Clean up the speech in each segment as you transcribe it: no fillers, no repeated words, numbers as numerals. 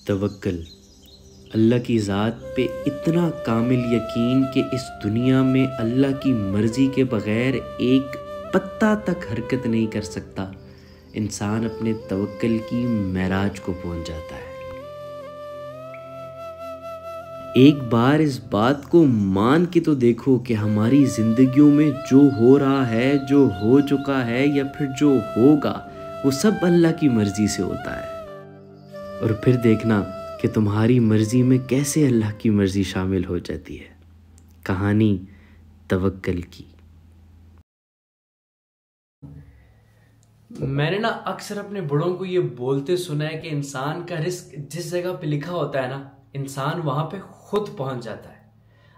तवक्कल, अल्लाह की ज़ात पे इतना कामिल यकीन कि इस दुनिया में अल्लाह की मर्ज़ी के बग़ैर एक पत्ता तक हरकत नहीं कर सकता। इंसान अपने तवक्कल की मेराज को पहुंच जाता है। एक बार इस बात को मान के तो देखो कि हमारी ज़िंदगियों में जो हो रहा है, जो हो चुका है या फिर जो होगा, वो सब अल्लाह की मर्ज़ी से होता है। और फिर देखना कि तुम्हारी मर्ज़ी में कैसे अल्लाह की मर्ज़ी शामिल हो जाती है। कहानी तवक्कल की। मैंने ना अक्सर अपने बड़ों को ये बोलते सुना है कि इंसान का रिस्क जिस जगह पे लिखा होता है ना, इंसान वहां पे खुद पहुंच जाता है।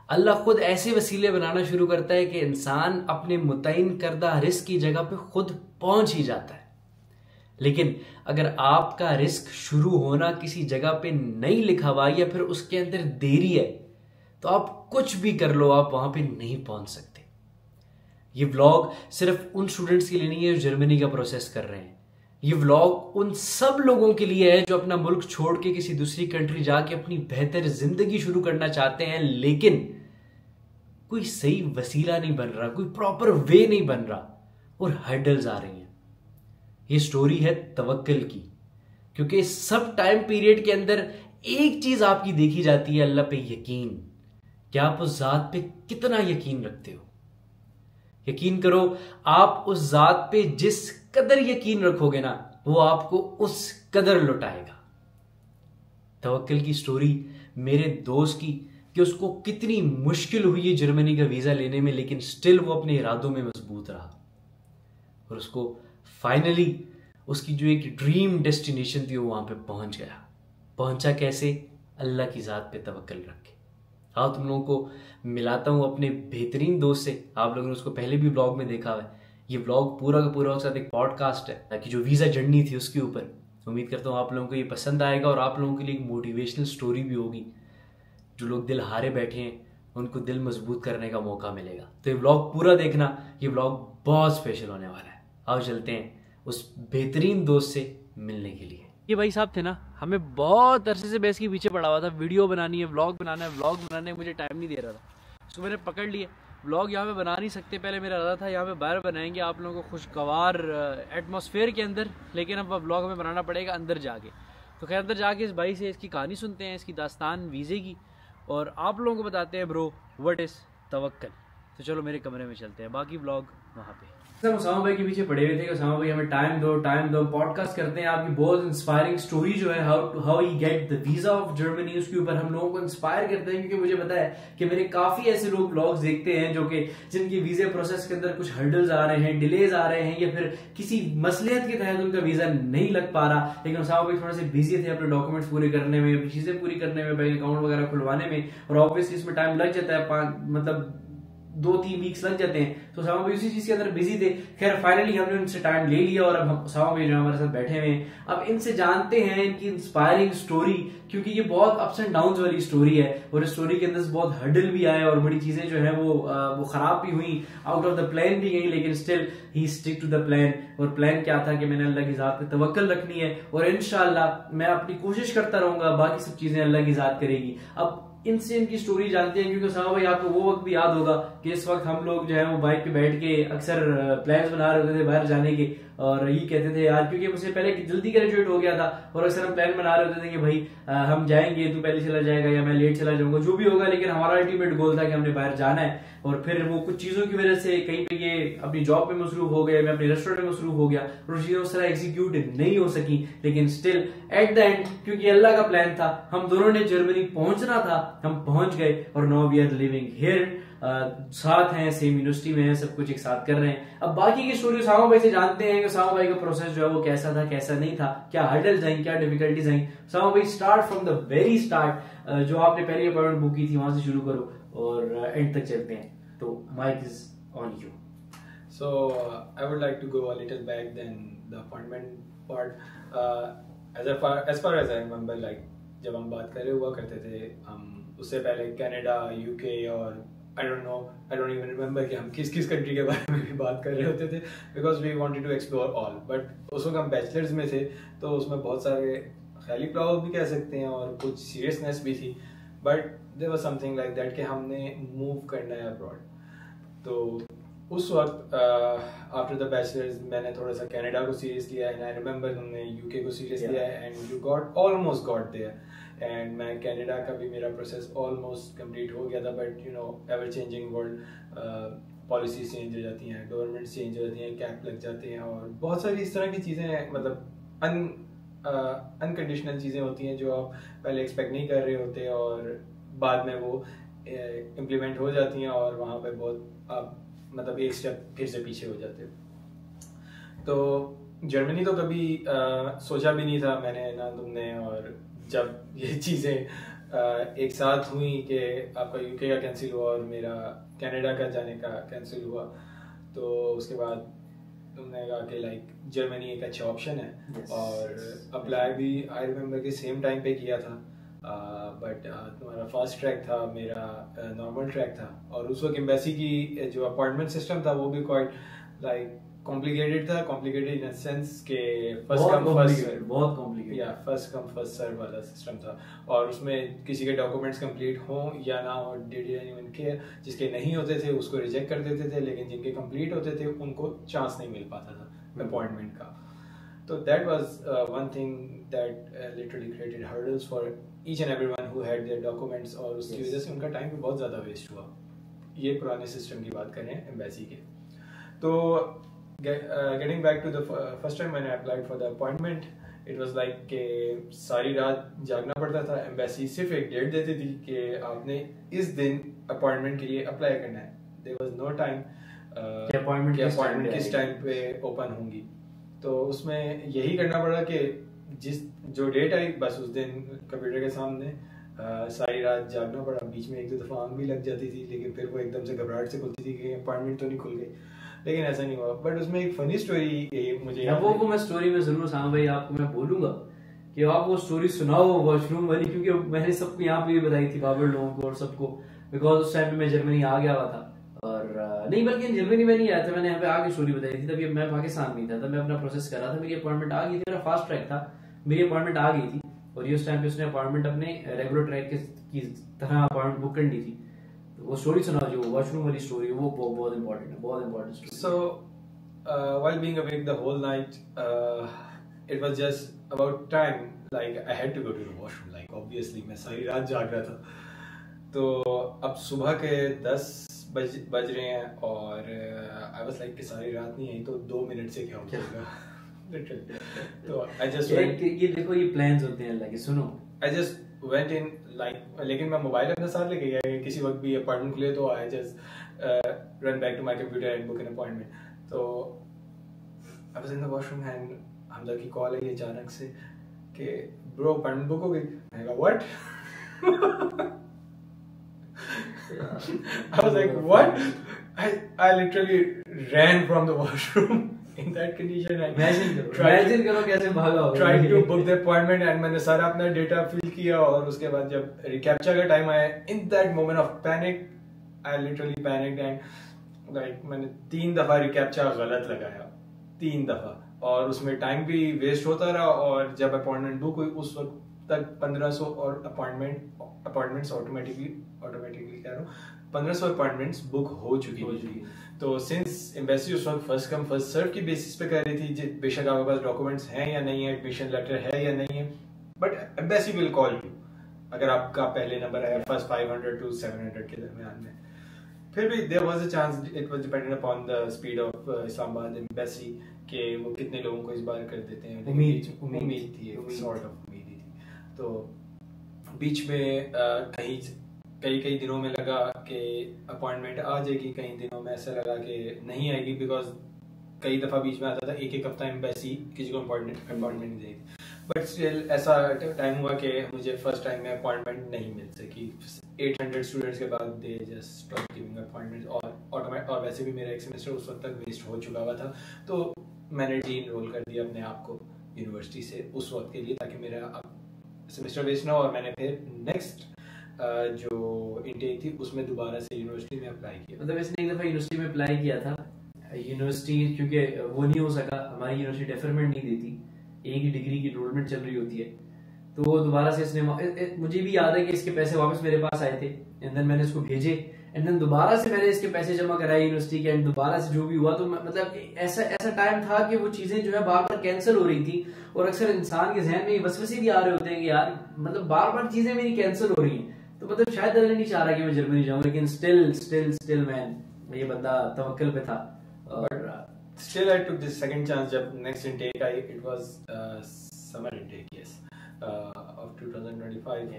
अल्लाह खुद ऐसे वसीले बनाना शुरू करता है कि इंसान अपने मुतय्यन करदा रिस्क की जगह पे खुद पहुंच ही जाता है। लेकिन अगर आपका रिस्क शुरू होना किसी जगह पे नहीं लिखा हुआ या फिर उसके अंदर देरी है, तो आप कुछ भी कर लो, आप वहां पे नहीं पहुंच सकते। ये व्लॉग सिर्फ उन स्टूडेंट्स के लिए नहीं है जो जर्मनी का प्रोसेस कर रहे हैं। ये व्लॉग उन सब लोगों के लिए है जो अपना मुल्क छोड़ के किसी दूसरी कंट्री जाके अपनी बेहतर जिंदगी शुरू करना चाहते हैं, लेकिन कोई सही वसीला नहीं बन रहा, कोई प्रॉपर वे नहीं बन रहा और हर्डल्स आ रही हैं। ये स्टोरी है तवक्कल की, क्योंकि इस सब टाइम पीरियड के अंदर एक चीज आपकी देखी जाती है, अल्लाह पे यकीन। क्या आप उस जात पे कितना यकीन रखते हो? यकीन करो, आप उस जात पे जिस कदर यकीन रखोगे ना, वो आपको उस कदर लुटाएगा। तवक्कल की स्टोरी मेरे दोस्त की, कि उसको कितनी मुश्किल हुई है जर्मनी का वीजा लेने में, लेकिन स्टिल वो अपने इरादों में मजबूत रहा और उसको फाइनली उसकी जो एक ड्रीम डेस्टिनेशन थी वो वहां पे पहुंच गया। पहुंचा कैसे? अल्लाह की जात पे तवक्कल रख के। हाँ, तुम लोगों को मिलाता हूँ अपने बेहतरीन दोस्त से। आप लोगों ने उसको पहले भी व्लॉग में देखा हुआ है। ये व्लॉग पूरा का पूरा उसके साथ एक पॉडकास्ट है, ताकि जो वीज़ा जर्नी थी उसके ऊपर। उम्मीद करता हूँ आप लोगों को ये पसंद आएगा और आप लोगों के लिए एक मोटिवेशनल स्टोरी भी होगी। जो लोग दिल हारे बैठे हैं उनको दिल मजबूत करने का मौका मिलेगा। तो ये व्लॉग पूरा देखना, ये व्लॉग बहुत स्पेशल होने वाला है। आओ चलते हैं उस बेहतरीन दोस्त से मिलने के लिए। ये भाई साहब थे ना, हमें बहुत अरसे से बेस के पीछे पड़ा हुआ था, वीडियो बनानी है, व्लॉग बनाना है, व्लॉग बनाने में मुझे टाइम नहीं दे रहा था। सो मैंने पकड़ लिए, व्लॉग यहाँ पे बना नहीं सकते, पहले मेरा इरादा था यहाँ पे बाहर बनाएंगे आप लोगों को खुशगवार एटमॉस्फेयर के अंदर, लेकिन अब व्लॉग हमें बनाना पड़ेगा अंदर जाके। तो खैर अंदर जाके इस भाई से इसकी कहानी सुनते हैं, इसकी दास्तान वीज़े की, और आप लोगों को बताते हैं ब्रो व्हाट इज़ तवक्कल। तो चलो मेरे कमरे में चलते हैं, बाकी व्लॉग वहाँ पे। सब उसामा भाई के पीछे पड़े हुए थे कि उसामा भाई हमें टाइम दो, पॉडकास्ट करते हैं। आपकी बहुत इंस्पायरिंग स्टोरी जो है how he get the visa of Germany, उसके ऊपर हम लोगों को इंस्पायर करते हैं, क्योंकि मुझे पता है कि मेरे काफी ऐसे लोग व्लॉग्स देखते हैं जो कि जिनके वीजा प्रोसेस के अंदर कुछ हर्डल्स आ रहे हैं, डिलेज आ रहे हैं, या फिर किसी मसलियत के तहत उनका वीजा नहीं लग पा रहा। लेकिन उसामा भाई थोड़े से बिजी थे अपने डॉक्यूमेंट्स पूरे करने में, अपनी चीजें पूरी करने में, बैंक अकाउंट वगैरह खुलवाने में, और ऑब्वियसली इसमें टाइम लग जाता है, मतलब 2-3 वीक्स लग जाते हैं। तो सामा भाई उसी चीज के अंदर बिजी थे। खैर फाइनली हमने उनसे टाइम ले लिया और अब सामा भाई जो हमारे साथ बैठे हुए हैं, अब इनसे जानते हैं इनकी इंस्पायरिंग स्टोरी, क्योंकि ये बहुत अप्स एंड डाउन्स वाली स्टोरी है और इस स्टोरी के अंदर बहुत हर्डल भी आए और बड़ी चीजें जो है वो खराब भी हुई, आउट ऑफ द प्लान भी गई, लेकिन still he stick to the plan. और प्लान क्या था कि मैंने अल्लाह की जात पे तवक्कल रखनी है और इंशाल्लाह मैं अपनी कोशिश करता रहूंगा, बाकी सब चीजें अल्लाह की जात करेगी। अब इनसे इनकी स्टोरी जानते हैं, क्योंकि सामा भाई आपको वो वक्त भी याद होगा कि इस वक्त हम लोग जो है वो बाइक पे बैठ के अक्सर प्लान्स बना रहे होते थे बाहर जाने के, और ये कहते थे यार, क्योंकि मुझसे पहले जल्दी ग्रेजुएट हो गया था और अक्सर हम प्लान बना रहे होते थे कि भाई हम जाएंगे, तू पहले चला जाएगा या मैं लेट चला जाऊंगा, जो भी होगा, लेकिन हमारा अल्टीमेट गोल था कि हमने बाहर जाना है। और फिर वो कुछ चीजों की वजह से कहीं पे ये अपनी जॉब पे मसरूफ हो गए, मैं अपने रेस्टोरेंट में मसरूफ हो गया और चीजें उस तरह एग्जीक्यूट नहीं हो सकी। लेकिन स्टिल एट द एंड, क्योंकि अल्लाह का प्लान था, हम दोनों ने जर्मनी पहुंचना था, हम पहुंच गए और now we are living here, साथ हैं, सेम यूनिवर्सिटी में हैं, सब कुछ एक साथ कर रहे हैं। अब बाकी की स्टोरी सामा भाई से जानते हैं कि सामा भाई का प्रोसेस जो है वो कैसा था, कैसा नहीं था, क्या हर्डल्स आई, क्या डिफिकल्टीज आई। सामा भाई start from the very start, जो आपने पहली अपॉइंटमेंट बुक की थी वहां से शुरू करो और एंड तक चलते हैं। तो mic is on you. So I would like to go a little back than the appointment part. As far as I remember, like जब हम बात कर रहे हुआ करते थे, हम उससे पहले कनाडा, यूके और I don't even remember कि हम किस किस कंट्री के बारे में भी बात कर रहे होते थे, because we wanted to explore all. But उस वक्त हम बैचलर्स में थे, तो उसमें बहुत सारे ख्याली प्राउड भी कह सकते हैं और कुछ सीरियसनेस भी थी, but there was something like that कि हमने मूव करना है अब्रॉड। तो उस वक्त आफ्टर द बैचलर्स मैंने थोड़ा सा कनाडा को सीरियस लिया एंड आई रिमेंबर तुमने यूके को सीरियस लिया and you got almost got there. And मैं कनाडा का भी मेरा प्रोसेस ऑलमोस्ट कंप्लीट हो गया था, but you know ever changing world, policies change हो जाती हैं, गवर्नमेंट चेंज हो जाती हैं, कैप लग जाते हैं और बहुत सारी इस तरह की चीज़ें, मतलब अनकंडीशनल चीज़ें होती हैं जो आप पहले एक्सपेक्ट नहीं कर रहे होते और बाद में वो इम्प्लीमेंट हो जाती हैं और वहाँ पे बहुत आप मतलब एक स्टेप फिर से पीछे हो जाते हो। तो जर्मनी तो कभी सोचा भी नहीं था मैंने ना तुमने, और जब ये चीज़ें एक साथ हुई कि आपका यूके का कैंसिल हुआ और मेरा कनाडा का जाने का कैंसिल हुआ, तो उसके बाद तुमने कहा कि लाइक जर्मनी एक अच्छा ऑप्शन है। yes, और अप्लाई भी आई रिमेम्बर के सेम टाइम पे किया था, बट तुम्हारा फास्ट ट्रैक था, मेरा नॉर्मल ट्रैक था। और उस वक्त एम्बेसी की जो अपॉइंटमेंट सिस्टम था वो भी क्वाइट लाइक कॉम्प्लिकेटेड था, कॉम्प्लिकेटेड इन सेंस के फर्स्ट कम फर्स्ट सर्व वाला सिस्टम था और उसमें किसी के डॉक्यूमेंट्स कंप्लीट हों या ना हो, डिड एनीवन केयर, जिसके नहीं होते थे उसको रिजेक्ट कर देते थे, लेकिन जिनके कंप्लीट होते थे उनको चांस नहीं मिल पाता था अपॉइंटमेंट का। तो that was one thing that literally created hurdles for each and everyone who had there documents, और उसकी वजह से उनका टाइम भी बहुत ज़्यादा वेस्ट हुआ। ये पुराने सिस्टम की बात करें एम्बेसी के। तो getting back to the first time when I applied for the appointment, it was like कि सारी रात जागना पड़ता था। एम्बेसी सिर्फ एक डेट देती थी कि आपने इस दिन अपॉइंटमेंट के लिए अप्लाई करना है। There was no time कि अपॉइंटमेंट किस टाइम पे ओपन होंगी। तो उसमें यही करना पड़ा कि जो डेट आई बस उस दिन कंप्यूटर के सामने सारी रात जागना पड़ा। बीच में एक दो दफ़ा आंख भी लग जाती थी, लेकिन फिर वो एकदम से घबराहट से खुलती थी कि अपॉइंटमेंट तो नहीं खुल गई, लेकिन ऐसा नहीं हुआ। बट उसमें एक फनी स्टोरी मुझे वो मैं स्टोरी में जरूर सामा भाई आपको मैं बोलूंगा कि आप वो स्टोरी सुनाओ वॉशरूम वाली, क्योंकि मैंने सबको यहाँ पे भी बताई थी, बाबर लोगों को और सबको, बिकॉज उस टाइम पे मैं जर्मनी आ गया हुआ था। और नहीं बल्कि जर्मनी में नहीं आया था, मैंने यहाँ पे आगे स्टोरी बताई थी। तभी मैं पाकिस्तान में था, तब मैं अपना प्रोसेस कर रहा था, मेरी अपॉइंटमेंट आ गई थी, मेरा फास्ट ट्रैक था, मेरी अपॉइंटमेंट आ गई थी और ये उस टाइम पे उसने अपॉइंटमेंट अपने रेगुलर ट्रैक की तरह अपॉइंटमेंट बुक करनी थी। तो वो स्टोरी सुनाओ, जो वॉशरूम वाली स्टोरी वो बहुत इंपॉर्टेंट है, बहुत important story. So while being awake the whole night, it was just about time, like I had to go to the washroom, like obviously मैं सारी रात जाग रहा था। तो अब सुबह के 10 बज रहे हैं और I was like कि सारी रात नहीं आई तो 2 मिनट से क्या हो जाएगा literally। तो I just went, ये देखो ये प्लान्स होते हैं अल्लाह के, सुनो। I just went in like, लेकिन मैं मोबाइल अपने साथ लेके गया, किसी वक्त भी अपॉइंटमेंट खुले तो I just run back to my computer and book an appointment। तो I was in the washroom and Hamza की कॉल आई अचानक से कि ब्रो अपॉइंटमेंट बुक हो गई। मैंने कहा what? I was like what? I literally ran from the washroom in that condition। Imagine करो कैसे भागा होगा। Tried to book the appointment and मैंने सारा अपना डेटा फिल किया और उसके बाद जब रिकैप्चा का टाइम आया, in that moment of panic I literally panicked and like मैंने 3 दफा रिकैप्चा गलत लगाया, 3 दफा, और उसमें टाइम भी वेस्ट होता रहा। और जब अपॉइंटमेंट बुक हुई उस वक्त तक 1500 और अपॉइंटमेंट्स ऑटोमेटिकली कह रहा हूँ 1500 अपॉइंटमेंट्स बुक हो चुकी थी। तो सिंस एम्बेसी उस वक्त फर्स्ट कम फर्स्ट सर्व की बेसिस पे कर रही थी, बेशक आपके पास डॉक्यूमेंट्स हैं या नहीं है, एडमिशन लेटर है या नहीं है, but embassy will call you अगर आपका पहले नंबर है फर्स्ट 500 to 700 के दरमियान में। फिर भी there was a chance, it was dependent upon the speed of Islamabad embassy कि वो कितने लोगों को इस बार कर देते हैं। उम्मीद थी, sort of उम्मीद ही थी। तो बीच में कई दिनों में लगा कि अपॉइंटमेंट आ जाएगी, कई दिनों में ऐसा लगा कि नहीं आएगी, बिकॉज कई दफ़ा बीच में आता था एक हफ्ता एम्बेसी किसी को अपॉइंटमेंट नहीं देगी। बट स्टिल ऐसा टाइम हुआ कि मुझे फर्स्ट टाइम में अपॉइंटमेंट नहीं मिल सकी। 800 स्टूडेंट्स के बाद they just stop giving appointment और वैसे भी मेरा एक सेमेस्टर उस वक्त तक वेस्ट हो चुका हुआ था। तो मैंने री-एनरोल कर दिया अपने आप को यूनिवर्सिटी से उस वक्त के लिए, ताकि मेरा सेमेस्टर वेस्ट ना हो। और मैंने फिर नेक्स्ट जो इनटेक थी उसमें दोबारा से यूनिवर्सिटी में अप्लाई किया। मतलब इसने एक दफ़ा यूनिवर्सिटी में अप्लाई किया था, यूनिवर्सिटी क्योंकि वो नहीं हो सका, हमारी यूनिवर्सिटी डेफरमेंट नहीं देती, एक ही डिग्री की एनरोलमेंट चल रही होती है। तो वो दोबारा से इसने मुझे भी याद है कि इसके पैसे वापस मेरे पास आए थे, एंड देन मैंने इसको भेजे, एंड देन दोबारा से मैंने इसके पैसे जमा कराए यूनिवर्सिटी के, एंड दोबारा से जो भी हुआ, तो मतलब ऐसा टाइम था कि वो चीजें जो है बार बार कैंसिल हो रही थी। और अक्सर इंसान के जहन में वसवसे भी आ रहे होते हैं कि यार मतलब बार बार चीजें मेरी कैंसिल हो रही हैं, तो मतलब शायद अल्लाह नहीं चाह रहा कि मैं जर्मनी जाऊं, लेकिन स्टिल मैन, ये बंदा तवक्कल पे था। और Still I took this second chance जब next intake I, it was summer intake, yes, of 2025.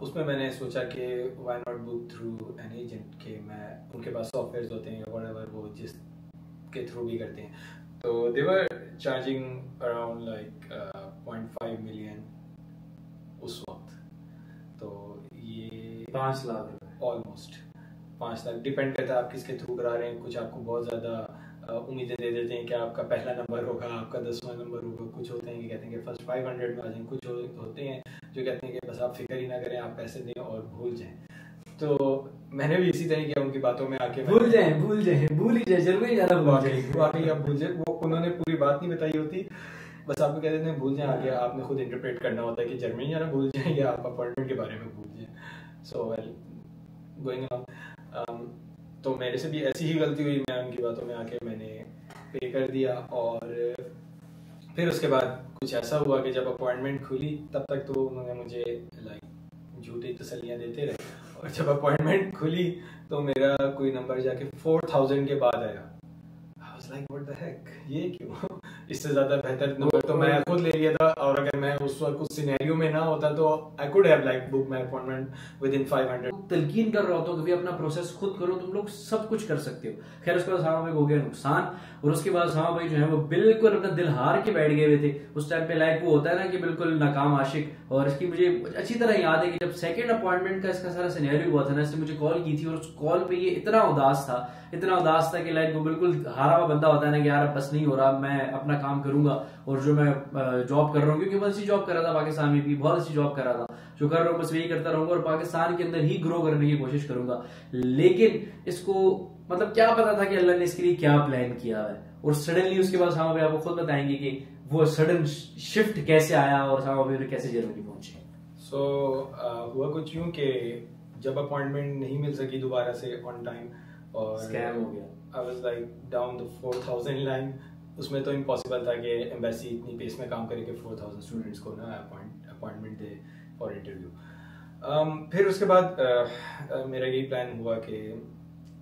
उसमें मैंने सोचा कि why not book through an agent, कि मैं उनके पास सॉफ्टवेयर होते हैं whatever, वो जिस के थ्रू भी करते हैं, तो they were charging around like 0.5 million उस वक्त, तो ये 5 लाख रुपए, ऑलमोस्ट 5 लाख, डिपेंड करता है आप किसके थ्रू करा रहे हैं। कुछ आपको बहुत ज़्यादा उम्मीदें दे देते हैं कि आपका पहला नंबर होगा, आपका 10वां नंबर होगा, कुछ होते हैं कि कहते हैं कि फर्स्ट 500 में आ जाएं, कुछ होते हैं जो कहते हैं कि बस आप फिक्र ही ना करें, आप पैसे दें और भूल जाएं। तो मैंने भी इसी तरह किया, उनकी बातों में आके भूल ही जाए, जर्मनी जाना भूल जाए, वाकई आप भूल जाए। वो उन्होंने पूरी बात नहीं बताई होती, बस आपको कह देते हैं भूल जाए, आगे आपने खुद इंटरप्रेट करना होता है कि जर्मनी जाना भूल जाए या आप अपॉइंटमेंट के बारे में भूल जाए। सो वेल गोइंग ऑन, तो मेरे से भी ऐसी ही गलती हुई, मैं उनकी बातों में आके मैंने पे कर दिया। और फिर उसके बाद कुछ ऐसा हुआ कि जब अपॉइंटमेंट खुली तब तक तो उन्होंने मुझे लाइक झूठी तसल्लियाँ देते रहे, और जब अपॉइंटमेंट खुली तो मेरा कोई नंबर जाके 4000 के बाद आया। I was like, what the heck, ये क्यों? इससे ज्यादा बेहतर नंबर तो मैं खुद ले लिया था, और अगर मैं उस वक्त कुछ सिनेरियो में ना होता तो I could have like booked my appointment within 500। तलकीन कर रहा होता हूँ कि अपना प्रोसेस खुद करो, तुम लोग सब कुछ कर सकते हो। खैर उसके बाद सामा भाई को हो गया नुकसान, और उसके बाद सामा भाई जो है वो बिल्कुल अपना दिल हार के बैठ गए हुए थे उस टाइम पे। लाइक वो होता है ना कि बिल्कुल नाकाम आशिक। और इसकी मुझे अच्छी तरह याद है कि जब सेकंड अपॉइंटमेंट का इसका सारा सिनेरियो हुआ था ना, इसने मुझे कॉल की थी, और उस कॉल पे ये इतना उदास था कि लाइक वो बिल्कुल हारा हुआ बंदा होता है ना कि यार बस नहीं हो रहा, मैं अपना काम करूंगा, और जो मैं जॉब कर रहा हूँ, क्योंकि बहुत अच्छी जॉब कर रहा था पाकिस्तान में भी, बहुत अच्छी जॉब कर रहा था, जो कर रहा हूँ बस वही करता रहूंगा और पाकिस्तान के अंदर ही ग्रो करने की कोशिश करूंगा। लेकिन इसको मतलब क्या पता था कि अल्लाह ने इसके लिए क्या प्लान किया है, और सडनली उसके बाद सामा भाई आपको खुद बताएंगे कि वो सडन शिफ्ट कैसे आया और सामा भाई कैसे जर्मनी पहुंचे। सो हुआ कुछ यूं कि जब अपॉइंटमेंट नहीं मिल सकी दोबारा से ऑन टाइम, और स्कैम हो गया, I was like down the 4000 line. उसमें तो इम्पॉसिबल था कि एम्बेसी इतनी पेस में काम करे कि 4000 स्टूडेंट्स को ना अपॉइंटमेंट दे फॉर इंटरव्यू। फिर उसके बाद मेरा यही प्लान हुआ कि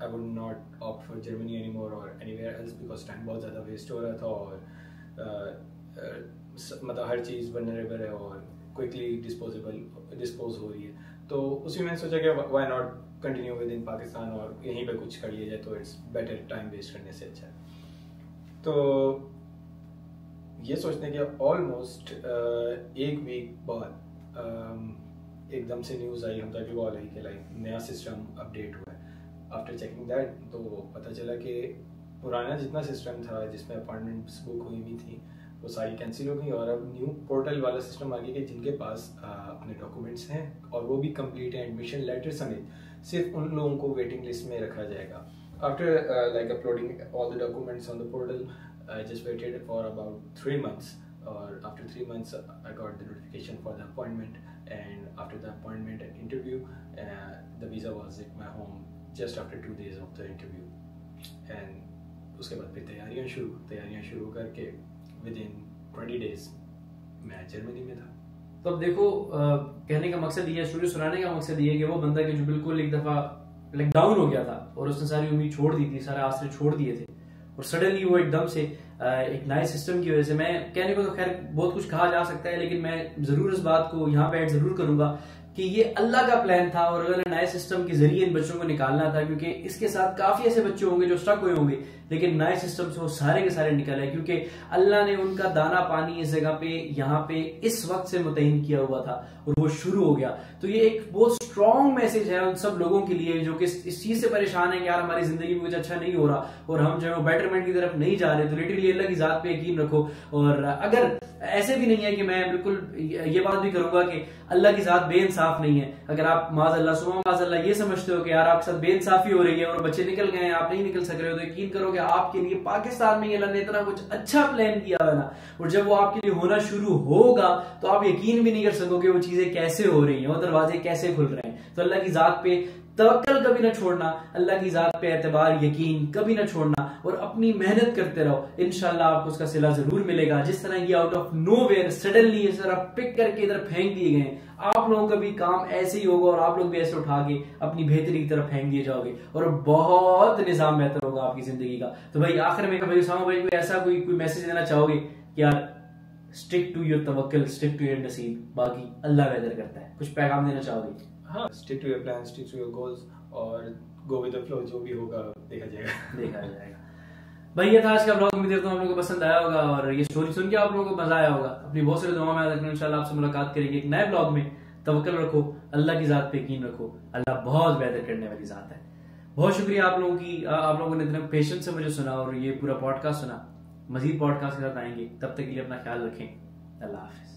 I would not opt for Germany any more और एनीवेयर एल्स, बिकॉज टाइम बहुत ज़्यादा वेस्ट हो रहा था, और मतलब हर चीज़ वल्नरेबल है और क्विकली डिस्पोज हो रही है। तो उसी में सोचा कि why not continue with in Pakistan और यहीं पे कुछ कर लिया जाए, तो इट्स बेटर टाइम वेस्ट करने से अच्छा है। तो ये सोचने के ऑलमोस्ट एक वीक बाद एकदम से न्यूज़ आई, हम तक भी कॉल आई कि लाइक नया सिस्टम अपडेट हुआ है। आफ्टर चेकिंग दैट तो पता चला कि पुराना जितना सिस्टम था जिसमें अपॉइंटमेंट्स बुक हुई हुई थी वो सारी कैंसिल हो गई, और अब न्यू पोर्टल वाला सिस्टम आ गया कि जिनके पास अपने डॉक्यूमेंट्स हैं और वो भी कंप्लीट है, एडमिशन लेटर समेत, सिर्फ उन लोगों को वेटिंग लिस्ट में रखा जाएगा। After like uploading all the documents on the portal, I just waited for about 3 months, और after 3 months I got the notification for the appointment, and after the appointment and interview the visa was at my home just after 2 days of the interview. And उसके बाद फिर तैयारियाँ शुरू करके with in 20 days मैं Germany में था। तो अब देखो कहने का मकसद ये है, स्टोरी सुनाने का मकसद ये है कि वो बंदा कि जो बिल्कुल एक दफा लाइक डाउन हो गया था और उसने सारी उम्मीद छोड़ दी थी, सारे आसरे छोड़ दिए थे, और सडनली वो एकदम से एक नए सिस्टम की वजह से, मैं कहने को तो खैर बहुत कुछ कहा जा सकता है, लेकिन मैं जरूर इस बात को यहाँ पे ऐड जरूर करूंगा कि ये अल्लाह का प्लान था, और अगर नए सिस्टम के जरिए इन बच्चों को निकालना था, क्योंकि इसके साथ काफी ऐसे बच्चे होंगे जो स्टक हुए होंगे, लेकिन नए सिस्टम से वो सारे के सारे निकल आए, क्योंकि अल्लाह ने उनका दाना पानी इस जगह पे यहाँ पे इस वक्त से मुतयन किया हुआ था और वो शुरू हो गया। तो ये एक बहुत स्ट्रॉन्ग मैसेज है उन सब लोगों के लिए जो कि इस चीज से परेशान है कि यार हमारी जिंदगी में कुछ अच्छा नहीं हो रहा और हम जो है वो बेटरमेंट की तरफ नहीं जा रहे। तो लिटरली अल्लाह की जात पे यकीन रखो, और अगर ऐसे भी नहीं है कि मैं बिल्कुल ये बात भी करूंगा कि अल्लाह की ज़ात बेइंसाफ नहीं है। अगर आप माज़अल्लाह ये समझते हो कि यार आपके साथ बेइंसाफी हो रही है और बच्चे निकल गए हैं, आप नहीं निकल सक रहे हो, तो यकीन करो कि आपके लिए पाकिस्तान में अल्लाह ने इतना कुछ अच्छा प्लान किया है ना, और जब वो आपके लिए होना शुरू होगा तो आप यकीन भी नहीं कर सकोगे वो चीजें कैसे हो रही हैं, वो दरवाजे कैसे खुल रहे हैं। तो अल्लाह की ज़ात पे तवक्कल कभी ना छोड़ना, अल्लाह की ज़ात पे एतबार यकीन कभी ना छोड़ना, और अपनी मेहनत करते रहो, इंशाल्लाह आपको उसका सिला जरूर मिलेगा। जिस तरह ये आउट ऑफ नोवेयर सडनली इस तरह पिक करके इधर फेंक दिए गए, आप लोगों का भी काम ऐसे ही होगा और आप लोग भी ऐसे उठा के अपनी बेहतरी की तरफ फेंक दिए जाओगे और बहुत निजाम बेहतर होगा आपकी जिंदगी का। तो भाई आखिर में भाई उसामा भाई कोई ऐसा कोई मैसेज देना चाहोगे कि यार स्टिक टू योर तवक्कल, स्टिक टू योर नसीब, बाकी अल्लाह बेहतर करता है, कुछ पैगाम देना चाहोगे? हाँ, stick to your plan, stick to your goals और गो विद द फ्लो, जो भी होगा देखा जाएगा। भाई ये था आज का ब्लॉग। उम्मीद करता हूँ आप लोगों को पसंद आया होगा और ये स्टोरी सुन के आप लोगों को मजा आया होगा। अपनी बहुत सारी दुआ में याद रखना, इंशाल्लाह आपसे मुलाकात करेंगे एक नए ब्लॉग में। तवक्कल रखो, अल्लाह की ज़ात पे यकीन रखो, अल्लाह बहुत बेहतर करने वाली ज़ात है। बहुत शुक्रिया आप लोगों ने इतना पेशेंस से मुझे सुना और ये पूरा पॉडकास्ट सुना। मजीद पॉडकास्ट के साथ आएंगे, तब तक के लिए अपना ख्याल रखें। अल्लाह हाफिज।